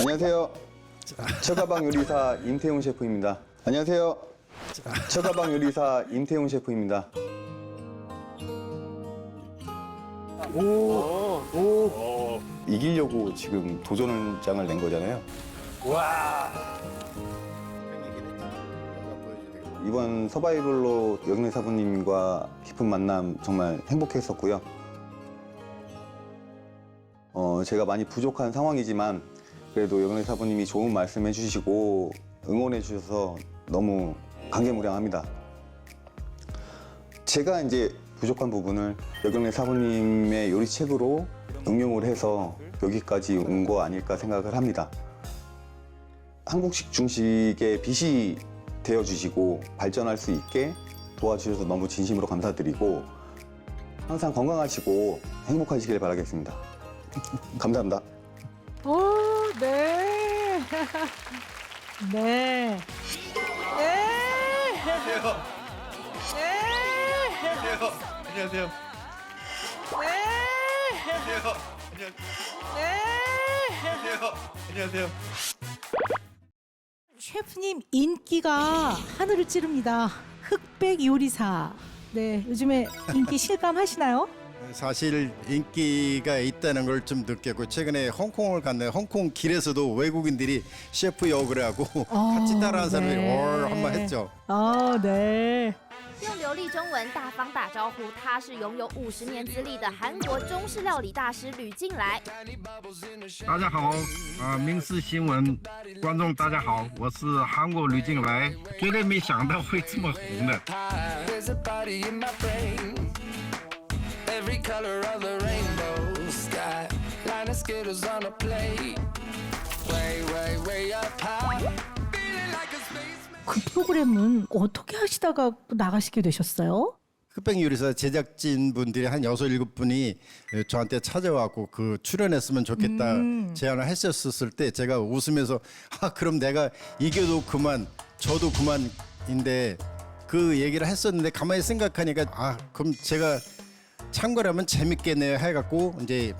안녕하세요. 처가방 요리사 임태용 셰프입니다. 안녕하세요. 처가방 요리사 임태용 셰프입니다. 이기려고 지금 도전장을 낸 거잖아요. 이번 서바이벌로 여경래 사부님과 깊은 만남 정말 행복했었고요. 제가 많이 부족한 상황이지만 그래도 여경래 사부님이 좋은 말씀 해주시고 응원해 주셔서 너무 감개무량합니다. 제가 이제 부족한 부분을 여경래 사부님의 요리책으로 응용을 해서 여기까지 온 거 아닐까 생각을 합니다. 한국식 중식의 빛이 되어주시고 발전할 수 있게 도와주셔서 너무 진심으로 감사드리고 항상 건강하시고 행복하시길 바라겠습니다. 감사합니다. 오, 네. 네. 네. 안녕하세요. 안녕하세요. 안녕하세요. 셰프님 인기가 하늘을 찌릅니다. 흑백 요리사. 네, 요즘에 인기 실감하시나요? 사실 인기가 있다는 걸 좀 느꼈고 최근에 홍콩을 갔는데 홍콩 길에서도 외국인들이 셰프 역을 하고 같이 따라하는 사람들이 한번 했죠. 아, 네. 用流利中文大方打招呼，他是拥有50年资历的韩国中式料理大师吕静来。大家好，民事新闻观众大家好，我是韩国吕静来，绝对没想到会这么红的。 There's a party in my brain. Every color of the rainbow sky. Line of Skittles on a plate. Way, way, way up high. Feeling like a spaceman. 그 프로그램은 어떻게 하시다가 또 나가시게 되셨어요? 흑백 요리사 제작진 분들이 한 6, 7분이 저한테 찾아와고 그 출연했으면 좋겠다 제안을 했었을 때 제가 웃으면서 그럼 내가 이겨도 그만 저도 그만인데 그 얘기를 했었는데 가만히 생각하니까 그럼 제가 참고라면 재밌겠네요 해갖고 이제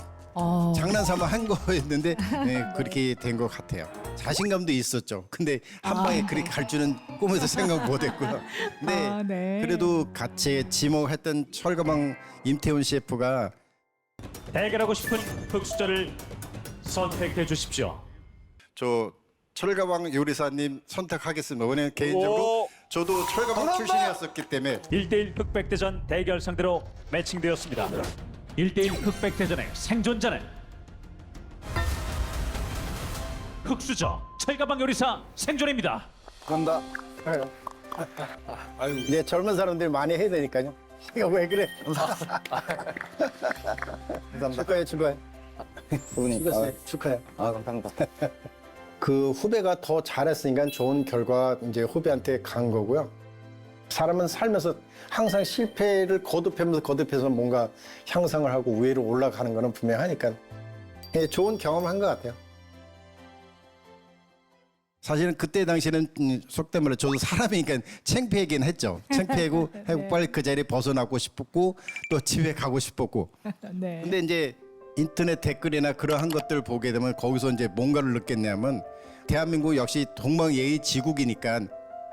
장난삼아 한 거였는데 네, 그렇게 된 것 같아요. 자신감도 있었죠. 근데 한 방에 그렇게 갈 줄은 꿈에서 생각 못했고요. 근데 네. 그래도 같이 지목했던 철가방 임태훈 셰프가 대결하고 싶은 흑수저를 선택해 주십시오. 저 철가방 요리사님 선택하겠습니다. 왜냐면 개인적으로 저도 철가방 출신이었었기 때문에 1대1 흑백대전 대결 상대로 매칭되었습니다. 1대1 흑백대전의 생존자는 흑수저 철가방 요리사 생존입니다. 감사합니다. 이제 젊은 사람들이 많이 해야 되니까요. 이거 왜 그래? 축하해, 축하해. 부모님, 축하해. 감사합니다. 그 후배가 더 잘했으니까 좋은 결과 이제 후배한테 간 거고요. 사람은 살면서 항상 실패를 거듭해서 뭔가 향상을 하고 위로 올라가는 거는 분명하니까 좋은 경험을 한 것 같아요. 사실은 그때 당시에는 속된 말로 저도 사람이니까 창피하긴 했죠. 창피하고 하고 빨리 그 자리에 벗어나고 싶었고 또 집에 가고 싶었고. 네. 근데 이제 인터넷 댓글이나 그러한 것들을 보게 되면 거기서 이제 뭔가를 느꼈냐면 대한민국 역시 동방예의지국이니까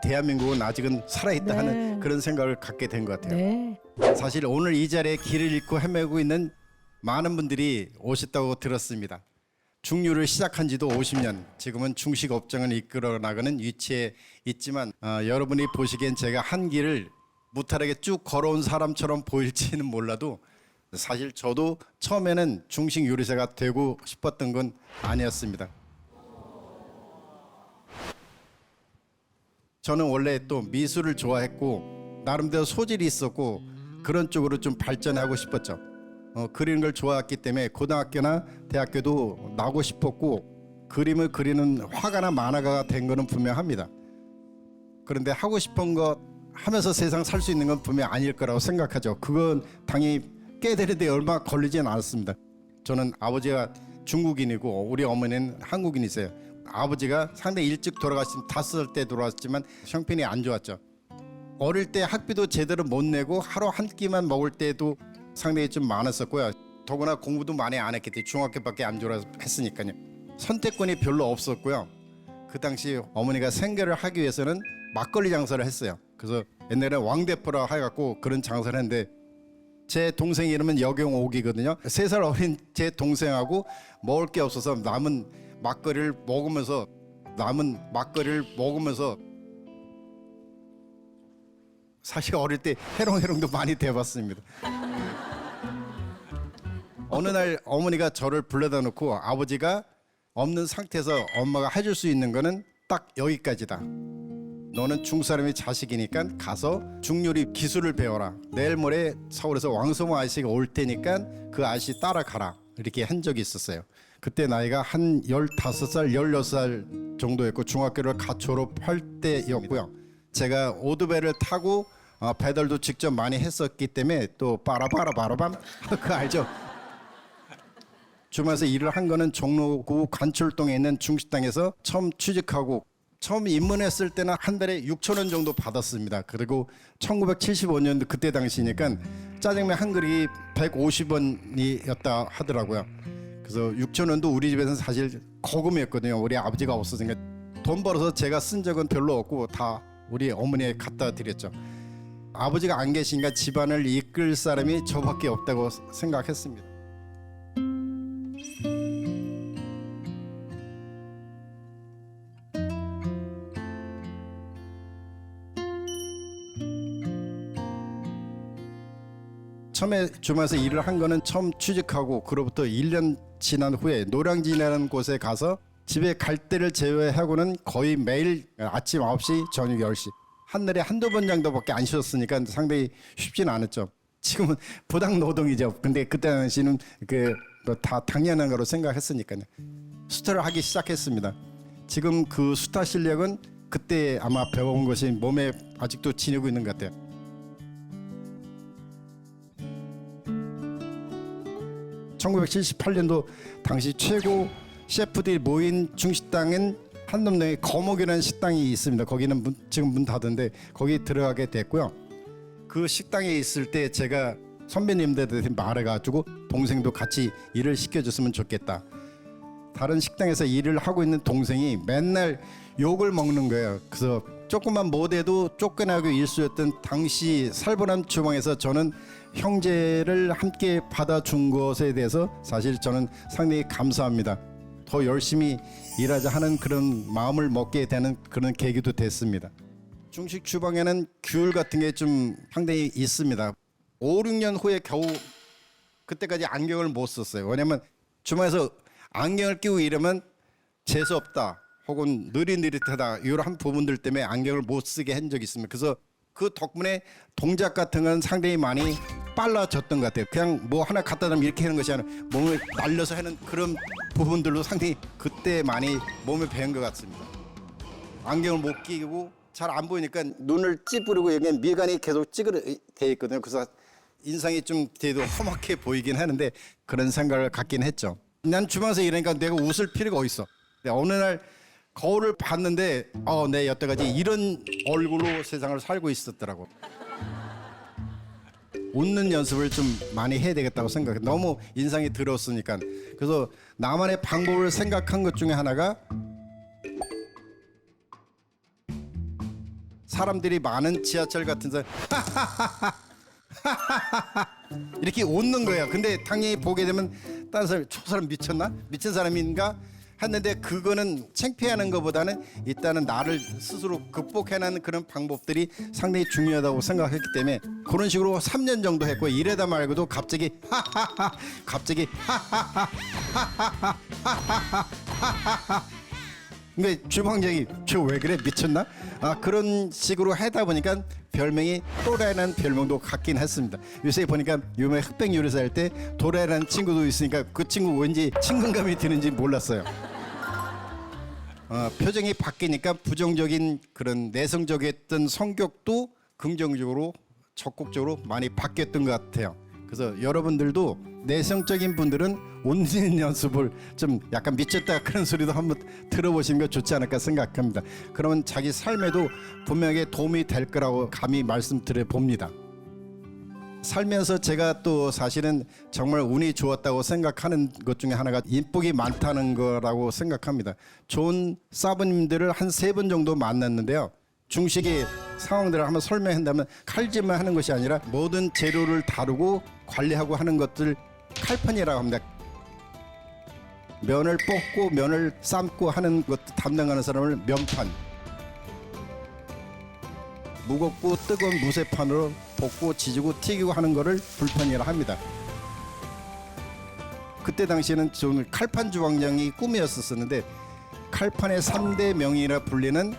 대한민국은 아직은 살아있다 하는 그런 생각을 갖게 된 것 같아요. 네. 사실 오늘 이 자리에 길을 잃고 헤매고 있는 많은 분들이 오셨다고 들었습니다. 중류를 시작한 지도 50년, 지금은 중식 업종을 이끌어 나가는 위치에 있지만 여러분이 보시기엔 제가 한 길을 무탈하게 쭉 걸어온 사람처럼 보일지는 몰라도 사실 저도 처음에는 중식 요리사가 되고 싶었던 건 아니었습니다. 저는 원래 또 미술을 좋아했고 나름대로 소질이 있었고 그런 쪽으로 좀 발전하고 싶었죠. 그리는 걸 좋아했기 때문에 고등학교나 대학교도 나고 싶었고 그림을 그리는 화가나 만화가가 된 거는 분명합니다. 그런데 하고 싶은 거 하면서 세상 살 수 있는 건 분명 아닐 거라고 생각하죠. 그건 당연히 깨달는데 얼마 걸리진 않았습니다. 저는 아버지가 중국인이고 우리 어머니는 한국인이세요. 아버지가 상당히 일찍 돌아가신 5살 때 돌아왔지만 형편이 안 좋았죠. 어릴 때 학비도 제대로 못 내고 하루 한 끼만 먹을 때도 상당히 좀 많았었고요. 더구나 공부도 많이 안 했기 때문에 중학교밖에 안 졸업했으니까요. 선택권이 별로 없었고요. 그 당시 어머니가 생계를 하기 위해서는 막걸리 장사를 했어요. 그래서 옛날에 왕대포라 해갖고 그런 장사를 했는데 제 동생 이름은 여경옥이거든요. 3살 어린 제 동생하고 먹을 게 없어서 남은 막걸리를 먹으면서 사실 어릴 때 해롱해롱도 많이 돼봤습니다. 어느 날 어머니가 저를 불러다 놓고 아버지가 없는 상태에서 엄마가 해줄 수 있는 거는 딱 여기까지다. 너는 중사람의 자식이니까 가서 중요리 기술을 배워라. 내일 모레 서울에서 왕성호 아저씨가 올 테니까 그 아저씨 따라가라. 이렇게 한 적이 있었어요. 그때 나이가 한 15살, 16살 정도였고 중학교를 갓 졸업할 때였고요. 제가 오토바이를 타고 배달도 직접 많이 했었기 때문에 또 빠라바라바라밤 그거 알죠? 주말에서 일을 한 거는 종로구 관철동에 있는 중식당에서 처음 취직하고 처음 입문했을 때는 한 달에 6,000원 정도 받았습니다. 그리고 1975년도 그때 당시니까 짜장면 한 그릇이 150원이었다 하더라고요. 그래서 6,000원도 우리 집에서는 사실 거금이었거든요. 우리 아버지가 없었으니까 돈 벌어서 제가 쓴 적은 별로 없고 다 우리 어머니에 갖다 드렸죠. 아버지가 안 계시니까 집안을 이끌 사람이 저밖에 없다고 생각했습니다. 처음에 주말에서 일을 한 거는 처음 취직하고 그로부터 1년 지난 후에 노량진이라는 곳에 가서 집에 갈 때를 제외하고는 거의 매일 아침 9시 저녁 10시 한 달에 한두 번 정도밖에 안 쉬었으니까 상당히 쉽지는 않았죠. 지금은 부당 노동이죠. 근데 그때 당시는 다 당연한 거로 생각했으니까요. 수타를 하기 시작했습니다. 지금 그 수타 실력은 그때 아마 배워온 것이 몸에 아직도 지니고 있는 것 같아요. (1978년도) 당시 최고 셰프들이 모인 중식당은 한남동에 거목이라는 식당이 있습니다. 거기는 지금 문 닫은데 거기 들어가게 됐고요. 그 식당에 있을 때 제가 선배님들한테 말해가지고 동생도 같이 일을 시켜줬으면 좋겠다. 다른 식당에서 일을 하고 있는 동생이 맨날 욕을 먹는 거예요. 그래서 조금만 못해도 쫓겨나고 일수였던 당시 살벌한 주방에서 저는 형제를 함께 받아준 것에 대해서 사실 저는 상당히 감사합니다. 더 열심히 일하자 하는 그런 마음을 먹게 되는 그런 계기도 됐습니다. 중식 주방에는 규율 같은 게 좀 상당히 있습니다. 5, 6년 후에 겨우 그때까지 안경을 못 썼어요. 왜냐면 주방에서 안경을 끼고 이러면 재수 없다 혹은 느릿느릿하다 이런 부분들 때문에 안경을 못 쓰게 한 적이 있습니다. 그래서 그 덕분에 동작 같은 건 상당히 많이 빨라졌던 것 같아요. 그냥 뭐 하나 갖다 놓으면 이렇게 하는 것이 아니라 몸을 날려서 하는 그런 부분들로 상당히 그때 많이 몸에 배운 것 같습니다. 안경을 못 끼고 잘 안 보이니까 눈을 찌푸리고 여기 미간이 계속 찌그러 돼 있거든요. 그래서 인상이 좀 뒤에도 험하게 보이긴 하는데 그런 생각을 갖긴 했죠. 난 주방에서 일하니까 내가 웃을 필요가 어딨어. 어느 날 거울을 봤는데 내 여태까지 이런 얼굴로 세상을 살고 있었더라고. 웃는 연습을 좀 많이 해야 되겠다고 생각해. 너무 인상이 더러웠으니까. 그래서 나만의 방법을 생각한 것 중에 하나가 사람들이 많은 지하철 같은 데서 이렇게 웃는 거예요. 근데 당연히 보게 되면 다른 사람 저 사람 미쳤나? 미친 사람인가? 했는데 그거는 창피하는 것보다는 일단은 나를 스스로 극복해내는 그런 방법들이 상당히 중요하다고 생각했기 때문에 그런 식으로 3년 정도 했고 이래다 말고도 갑자기 근데 주방장이 저 왜 그래 미쳤나? 그런 식으로 하다 보니까 별명이 또라이라는 별명도 갖긴 했습니다. 요새 보니까 요즘에 흑백 요리사 할 때 도라이라는 친구도 있으니까 그 친구 왠지 친근감이 드는지 몰랐어요. 표정이 바뀌니까 부정적인 그런 내성적이었던 성격도 긍정적으로 적극적으로 많이 바뀌었던 것 같아요. 그래서 여러분들도 내성적인 분들은 웃는 연습을 좀 약간 미쳤다 그런 소리도 한번 들어보시는 거 좋지 않을까 생각합니다. 그러면 자기 삶에도 분명히 도움이 될 거라고 감히 말씀드려 봅니다. 살면서 제가 또 사실은 정말 운이 좋았다고 생각하는 것 중에 하나가 인복이 많다는 거라고 생각합니다. 좋은 사부님들을 한 3번 정도 만났는데요. 중식의 상황들을 한번 설명한다면 칼질만 하는 것이 아니라 모든 재료를 다루고 관리하고 하는 것들 칼판이라고 합니다. 면을 뽑고 면을 삶고 하는 것 담당하는 사람을 면판, 무겁고 뜨거운 무쇠판으로 볶고 지지고 튀기고 하는 거를 불판이라 합니다. 그때 당시에는 좀 칼판 주방장이 꿈이었었는데 칼판의 3대 명이라 불리는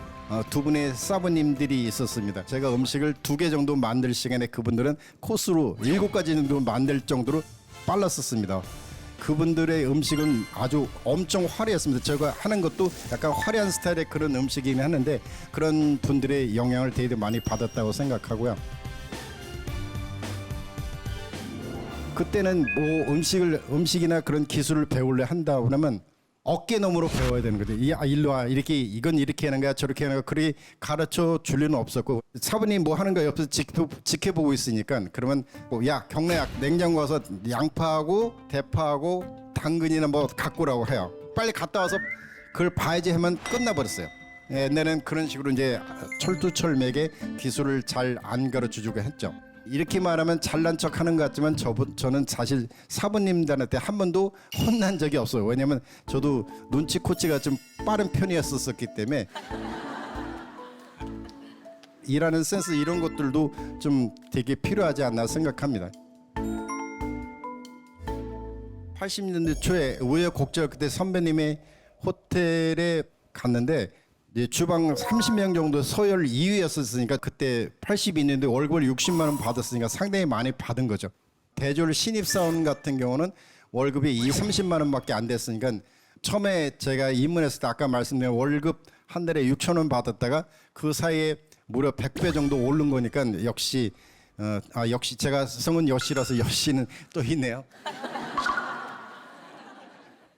두 분의 사부님들이 있었습니다. 제가 음식을 2개 정도 만들 시간에 그분들은 코스로 7가지 정도 만들 정도로 빨랐었습니다. 그분들의 음식은 아주 엄청 화려했습니다. 제가 하는 것도 약간 화려한 스타일의 그런 음식이긴 하는데 그런 분들의 영향을 되게 많이 받았다고 생각하고요. 그때는 뭐 음식이나 그런 기술을 배우려 한다 그러면 어깨너머로 배워야 되는 거죠. 일로 와, 이렇게 이건 이렇게 하는 거야, 저렇게 하는 거야. 그렇게 가르쳐 줄 리는 없었고 사부님 뭐 하는 거 옆에서 지켜보고 있으니까 그러면 뭐 야 경례야 냉장고 가서 양파하고 대파하고 당근이나 뭐 갖고 오라고 해요. 빨리 갔다 와서 그걸 봐야지 하면 끝나버렸어요. 옛날에는 그런 식으로 이제 철두철미하게 기술을 잘 안 가르쳐주고 했죠. 이렇게 말하면 잘난 척하는 것 같지만 저는 사실 사부님들한테 한 번도 혼난 적이 없어요. 왜냐하면 저도 눈치코치가 좀 빠른 편이었었기 때문에 일하는 센스 이런 것들도 좀 되게 필요하지 않나 생각합니다. 80년대 초에 우여곡절 그때 선배님의 호텔에 갔는데 이제 주방 30명 정도 서열 2위였었으니까 그때 82년도에 월급을 60만 원 받았으니까 상당히 많이 받은 거죠. 대졸 신입사원 같은 경우는 월급이 30만 원밖에 안 됐으니까 처음에 제가 입문했을 때 아까 말씀드린 월급 한 달에 6천 원 받았다가 그 사이에 무려 100배 정도 오른 거니까 역시 역시 제가 성은 여씨라서 여씨는 또 있네요.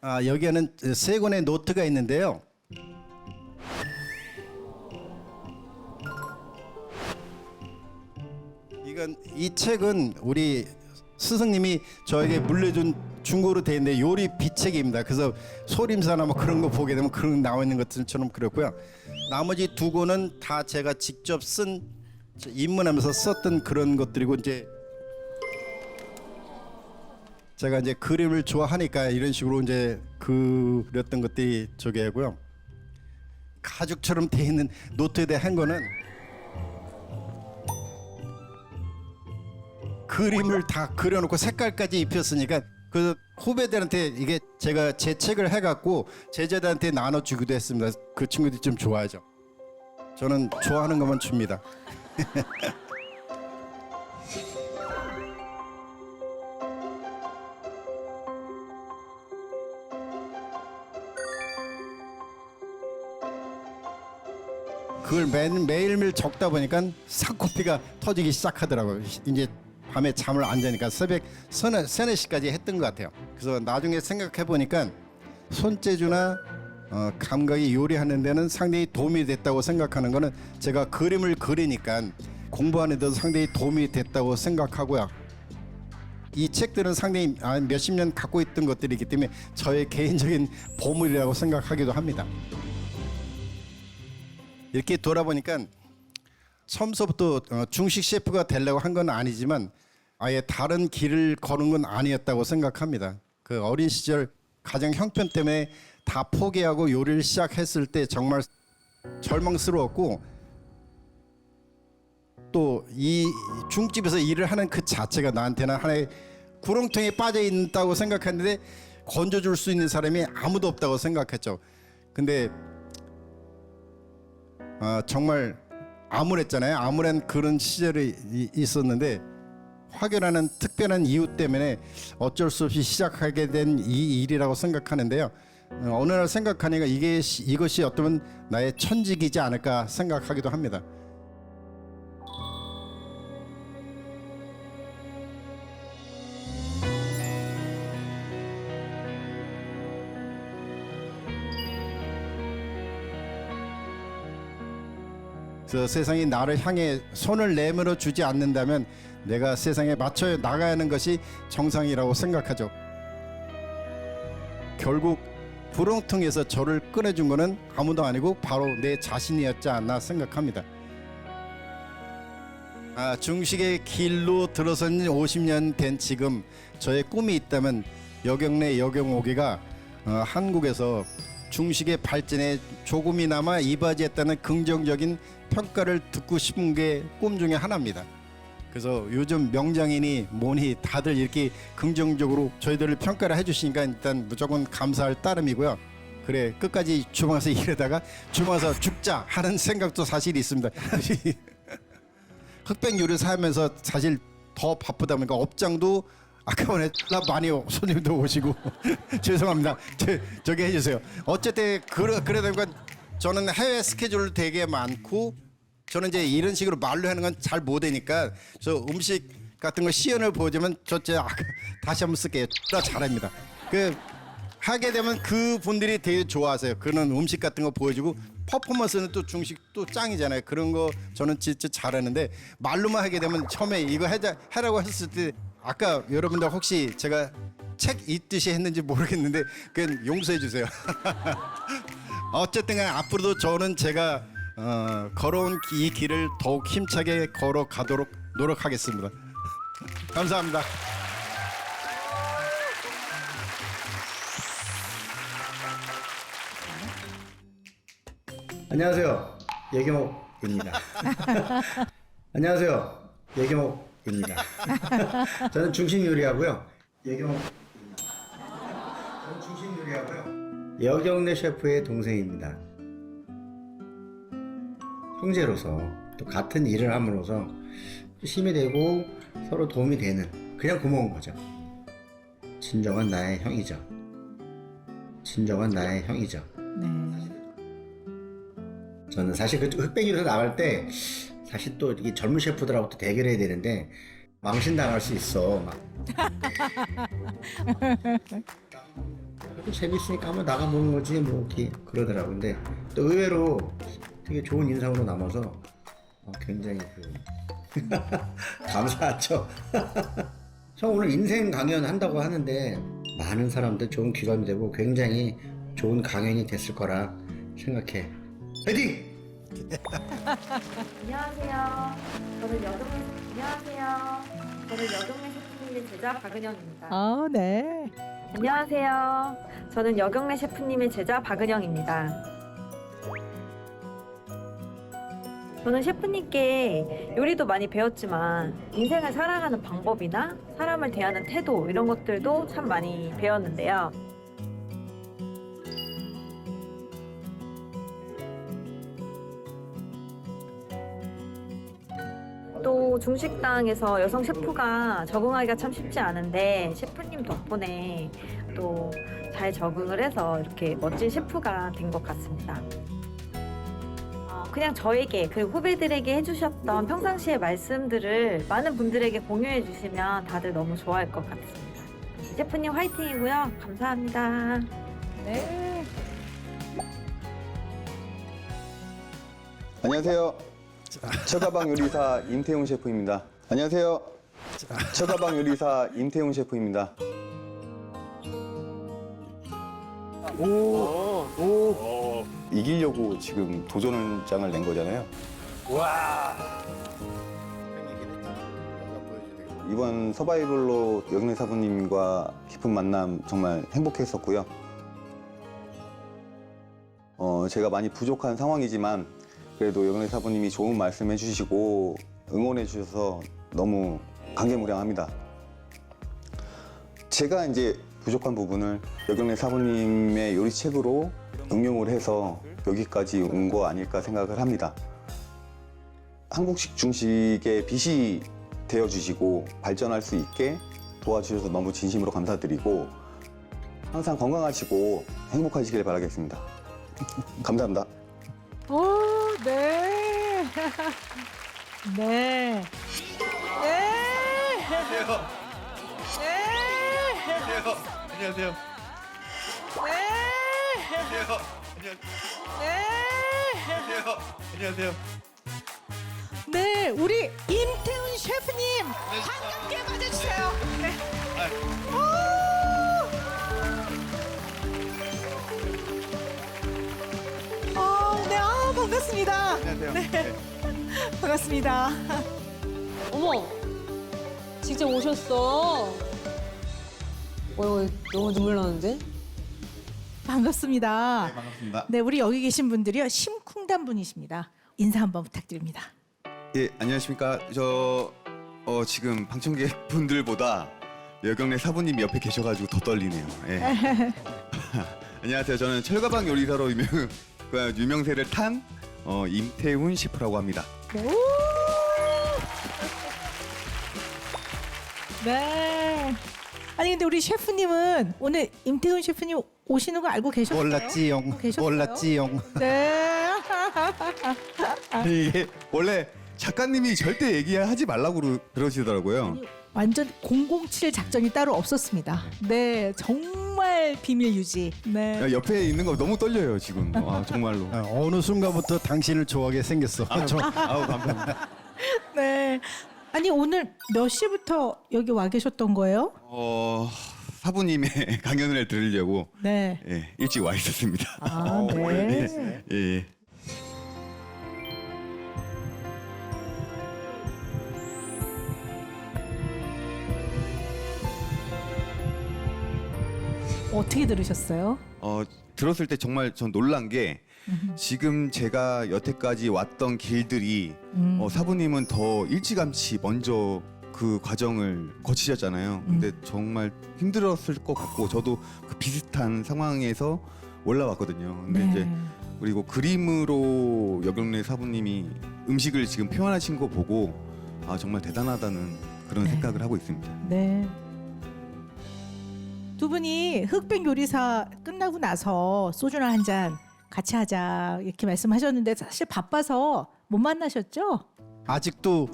여기에는 3권의 노트가 있는데요. 이 책은 우리 스승님이 저에게 물려준 중고로 돼 있는데 요리 비책입니다. 그래서 소림사나 뭐 그런 거 보게 되면 그런 나와 있는 것들처럼 그렇고요. 나머지 2권은 다 제가 직접 쓴 입문하면서 썼던 그런 것들이고 이제 제가 이제 그림을 좋아하니까 이런 식으로 이제 그렸던 것들이 저기 하고요. 가죽처럼 돼 있는 노트에 대한 거는 그림을 다 그려놓고 색깔까지 입혔으니까 그 후배들한테 이게 제가 제 책을 해갖고 제자들한테 나눠주기도 했습니다. 그 친구들이 좀 좋아하죠. 저는 좋아하는 것만 줍니다. 그걸 매일매일 적다 보니까 삭코피가 터지기 시작하더라고요. 이제 밤에 잠을 안 자니까 새벽 3, 4시까지 했던 것 같아요. 그래서 나중에 생각해 보니까 손재주나 감각이 요리하는 데는 상당히 도움이 됐다고 생각하는 거는 제가 그림을 그리니까 공부하는 데도 상당히 도움이 됐다고 생각하고요. 이 책들은 상당히 몇십 년 갖고 있던 것들이기 때문에 저의 개인적인 보물이라고 생각하기도 합니다. 이렇게 돌아보니까 처음서부터 중식 셰프가 되려고 한 건 아니지만 아예 다른 길을 거는 건 아니었다고 생각합니다. 그 어린 시절 가정 형편 때문에 다 포기하고 요리를 시작했을 때 정말 절망스러웠고 또 이 중집에서 일을 하는 그 자체가 나한테는 하나의 구렁텅이에 빠져 있다고 생각했는데 건져줄 수 있는 사람이 아무도 없다고 생각했죠. 근데 정말 암울했잖아요. 암울한 그런 시절이 있었는데 확연하는 특별한 이유 때문에 어쩔 수 없이 시작하게 된 이 일이라고 생각하는데요. 어느 날 생각하니까 이것이 어쩌면 나의 천직이지 않을까 생각하기도 합니다. 저 세상이 나를 향해 손을 내밀어 주지 않는다면 내가 세상에 맞춰 나가야 하는 것이 정상이라고 생각하죠. 결국 부렁텅에서 저를 꺼내준 거는 아무도 아니고 바로 내 자신이었지 않나 생각합니다. 중식의 길로 들어선 50년 된 지금 저의 꿈이 있다면 여경래 여경옥이가 한국에서 중식의 발전에 조금이나마 이바지했다는 긍정적인 평가를 듣고 싶은 게 꿈 중에 하나입니다. 그래서 요즘 명장인이 뭐니 다들 이렇게 긍정적으로 저희들을 평가를 해주시니까 일단 무조건 감사할 따름이고요. 그래 끝까지 주방에서 일하다가 주방에서 죽자 하는 생각도 사실 있습니다. 흑백 요리사 하면서 사실 더 바쁘다 보니까 업장도 아까 전에 많이 손님도 오시고 죄송합니다. 저기 해주세요. 어쨌든 그러다 보니까 저는 해외 스케줄 되게 많고 저는 이제 이런 식으로 말로 하는 건 잘 못하니까 저 음식 같은 거 시연을 보여주면 다시 한번 쓸게요. 잘합니다. 그 하게 되면 그 분들이 되게 좋아하세요. 그런 음식 같은 거 보여주고 퍼포먼스는 또 중식 또 짱이잖아요. 그런 거 저는 진짜 잘하는데 말로만 하게 되면 처음에 이거 하라고 했을 때 아까 여러분들 혹시 제가 책 읽듯이 했는지 모르겠는데 그냥 용서해 주세요. 어쨌든 간에 앞으로도 저는 제가 걸어온 이 길을 더욱 힘차게 걸어가도록 노력하겠습니다. 감사합니다. 안녕하세요. 예경옥입니다. 안녕하세요. 예경옥입니다. 저는 중식 요리하고요. 예경옥입니다. 저는 중식 요리하고요. 여경래 셰프의 동생입니다. 형제로서 또 같은 일을 함으로써 힘이 되고 서로 도움이 되는 그냥 고마운 거죠. 진정한 나의 형이죠. 진정한 나의 형이죠. 네. 저는 사실 그 흑백요리사 나갈 때 사실 또 이 젊은 셰프들하고 또 대결해야 되는데 망신당할 수 있어. 막. 재밌으니까 한번 나가보는 거지 뭐 이렇게 그러더라고. 근데 또 의외로 되게 좋은 인상으로 남아서 굉장히 감사하죠. 저 오늘 인생 강연 한다고 하는데 많은 사람들 좋은 귀감이 되고 굉장히 좋은 강연이 됐을 거라 생각해. 화이팅! 안녕하세요. 저는 여경래 셰프님의 제자 박은영입니다. 아, 네. 안녕하세요. 저는 여경래 셰프님의 제자 박은영입니다. 저는 셰프님께 요리도 많이 배웠지만 인생을 살아가는 방법이나 사람을 대하는 태도 이런 것들도 참 많이 배웠는데요. 또 중식당에서 여성 셰프가 적응하기가 참 쉽지 않은데 셰프님 덕분에 또 잘 적응을 해서 이렇게 멋진 셰프가 된 것 같습니다. 그냥 저에게 그리고 후배들에게 해주셨던 평상시의 말씀들을 많은 분들에게 공유해 주시면 다들 너무 좋아할 것 같습니다. 셰프님 화이팅이고요. 감사합니다. 네. 안녕하세요. 처가방 요리사 임태훈 셰프입니다. 안녕하세요. 처가방 요리사 임태훈 셰프입니다. 이기려고 지금 도전장을 낸 거잖아요. 이번 서바이벌로 여경래 사부님과 깊은 만남 정말 행복했었고요. 제가 많이 부족한 상황이지만 그래도 여경래 사부님이 좋은 말씀 해주시고 응원해 주셔서 너무 감개무량합니다. 제가 이제 부족한 부분을 여경래 사부님의 요리책으로 응용을 해서 여기까지 온 거 아닐까 생각을 합니다. 한국식 중식의 빛이 되어주시고 발전할 수 있게 도와주셔서 너무 진심으로 감사드리고 항상 건강하시고 행복하시길 바라겠습니다. 감사합니다. 오, 네. 네. 네. 안녕하세요. 안녕하세요. 안녕하세요. 안녕하세요. 안녕하세요. 안녕하세요. 네, 우리 임태훈 셰프님 반갑게 맞아주세요. 네. 네, 반갑습니다. 안녕하세요. 네. 반갑습니다. 어머, 직접 오셨어. 너무 눈물 나는데? 반갑습니다. 반갑습니다. 네, 우리 여기 계신 분들이요 심쿵단 분이십니다. 인사 한번 부탁드립니다. 예, 안녕하십니까. 저 지금 방청객 분들보다 여경래 사부님 옆에 계셔가지고 더 떨리네요. 예. 안녕하세요. 저는 철가방 요리사로 유명세를 탄 임태훈 셰프라고 합니다. 네. 아니 근데 우리 셰프님은 오늘 임태훈 셰프님 오시는 거 알고 계셨어요? 몰랐지용. 계셨어요? 몰랐지용. 네. 이게 원래 작가님이 절대 얘기하지 말라고 그러시더라고요. 완전 007 작전이 따로 없었습니다. 네, 정말 비밀 유지. 네. 옆에 있는 거 너무 떨려요 지금. 정말로. 어느 순간부터 당신을 좋아하게 생겼어. 아우 감사합니다. 네. 아니 오늘 몇 시부터 여기 와 계셨던 거예요? 사부님의 강연을 들으려고 네. 예, 일찍 와 있었습니다. 아, 네. 예. 어떻게 들으셨어요? 들었을 때 정말 전 놀란 게 지금 제가 여태까지 왔던 길들이 사부님은 더 일찌감치 먼저 그 과정을 거치셨잖아요. 근데 정말 힘들었을 것 같고 저도 그 비슷한 상황에서 올라왔거든요. 근데 네. 이제 그리고 그림으로 여경래 사부님이 음식을 지금 표현하신 거 보고 정말 대단하다는 그런 네. 생각을 하고 있습니다. 네. 두 분이 흑백 요리사 끝나고 나서 소주나 한 잔 같이 하자 이렇게 말씀하셨는데 사실 바빠서 못 만나셨죠? 아직도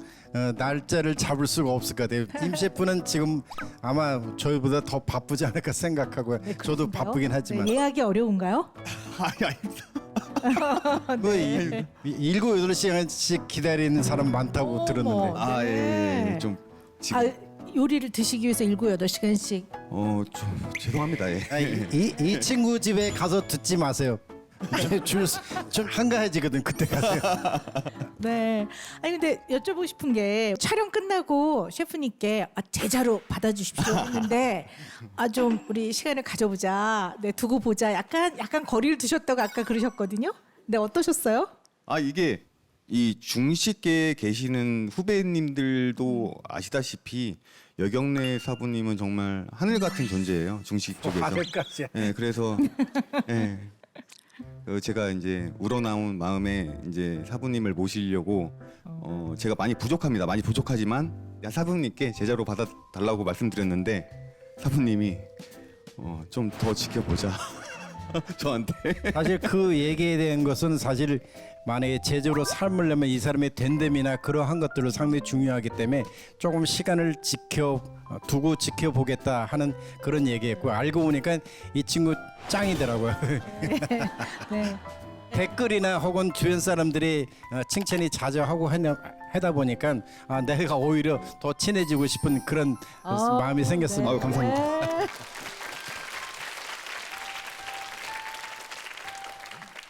날짜를 잡을 수가 없을 것 같아요. 임 셰프는 지금 아마 저희보다 더 바쁘지 않을까 생각하고요. 네, 저도 그러신가요? 바쁘긴 하지만. 네, 예약이 어려운가요? 그 7-8시간씩 기다리는 사람 많다고 들었는데. 네. 좀 지금 요리를 드시기 위해서 7-8시간씩 좀 죄송합니다. 예. 이 친구 집에 가서 듣지 마세요. 좀 한가해지거든 그때 가세요. 네. 아니 근데 여쭤보고 싶은 게 촬영 끝나고 셰프님께 제자로 받아주십시오 했는데 좀 우리 시간을 가져보자. 네, 두고 보자. 약간 거리를 두셨다고 아까 그러셨거든요. 네, 어떠셨어요? 이게 이 중식계에 계시는 후배님들도 아시다시피 여경래 사부님은 정말 하늘 같은 존재예요. 중식 쪽에서. 하늘까지야. 네, 그래서 제가 이제 우러나온 마음에 이제 사부님을 모시려고 제가 많이 부족합니다. 많이 부족하지만 사부님께 제자로 받아달라고 말씀드렸는데 사부님이 좀 더 지켜보자. 저한테. 사실 그 얘기에 대한 것은 사실 만약에 제대로 삶으려면 이 사람의 된됨이나 그러한 것들을 상당히 중요하기 때문에 조금 시간을 두고 지켜보겠다 하는 그런 얘기였고 알고 보니까 이 친구 짱이더라고요. 네. 댓글이나 혹은 주변 사람들이 칭찬이 자주 하고 하다 보니까 내가 오히려 더 친해지고 싶은 그런 마음이 생겼습니다. 아유, 감사합니다. 네.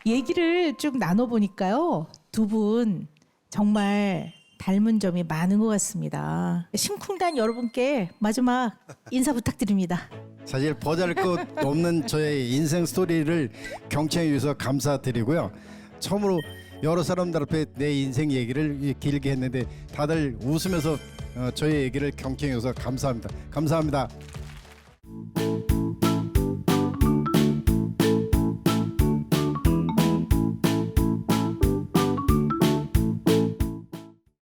얘기를 쭉 나눠보니까요. 두 분 정말 닮은 점이 많은 것 같습니다. 심쿵단 여러분께 마지막 인사 부탁드립니다. 사실 보잘것없는 저의 인생 스토리를 경청해 주셔서 감사드리고요. 처음으로 여러 사람들 앞에 내 인생 얘기를 길게 했는데 다들 웃으면서 저의 얘기를 경청해 주셔서 감사합니다. 감사합니다.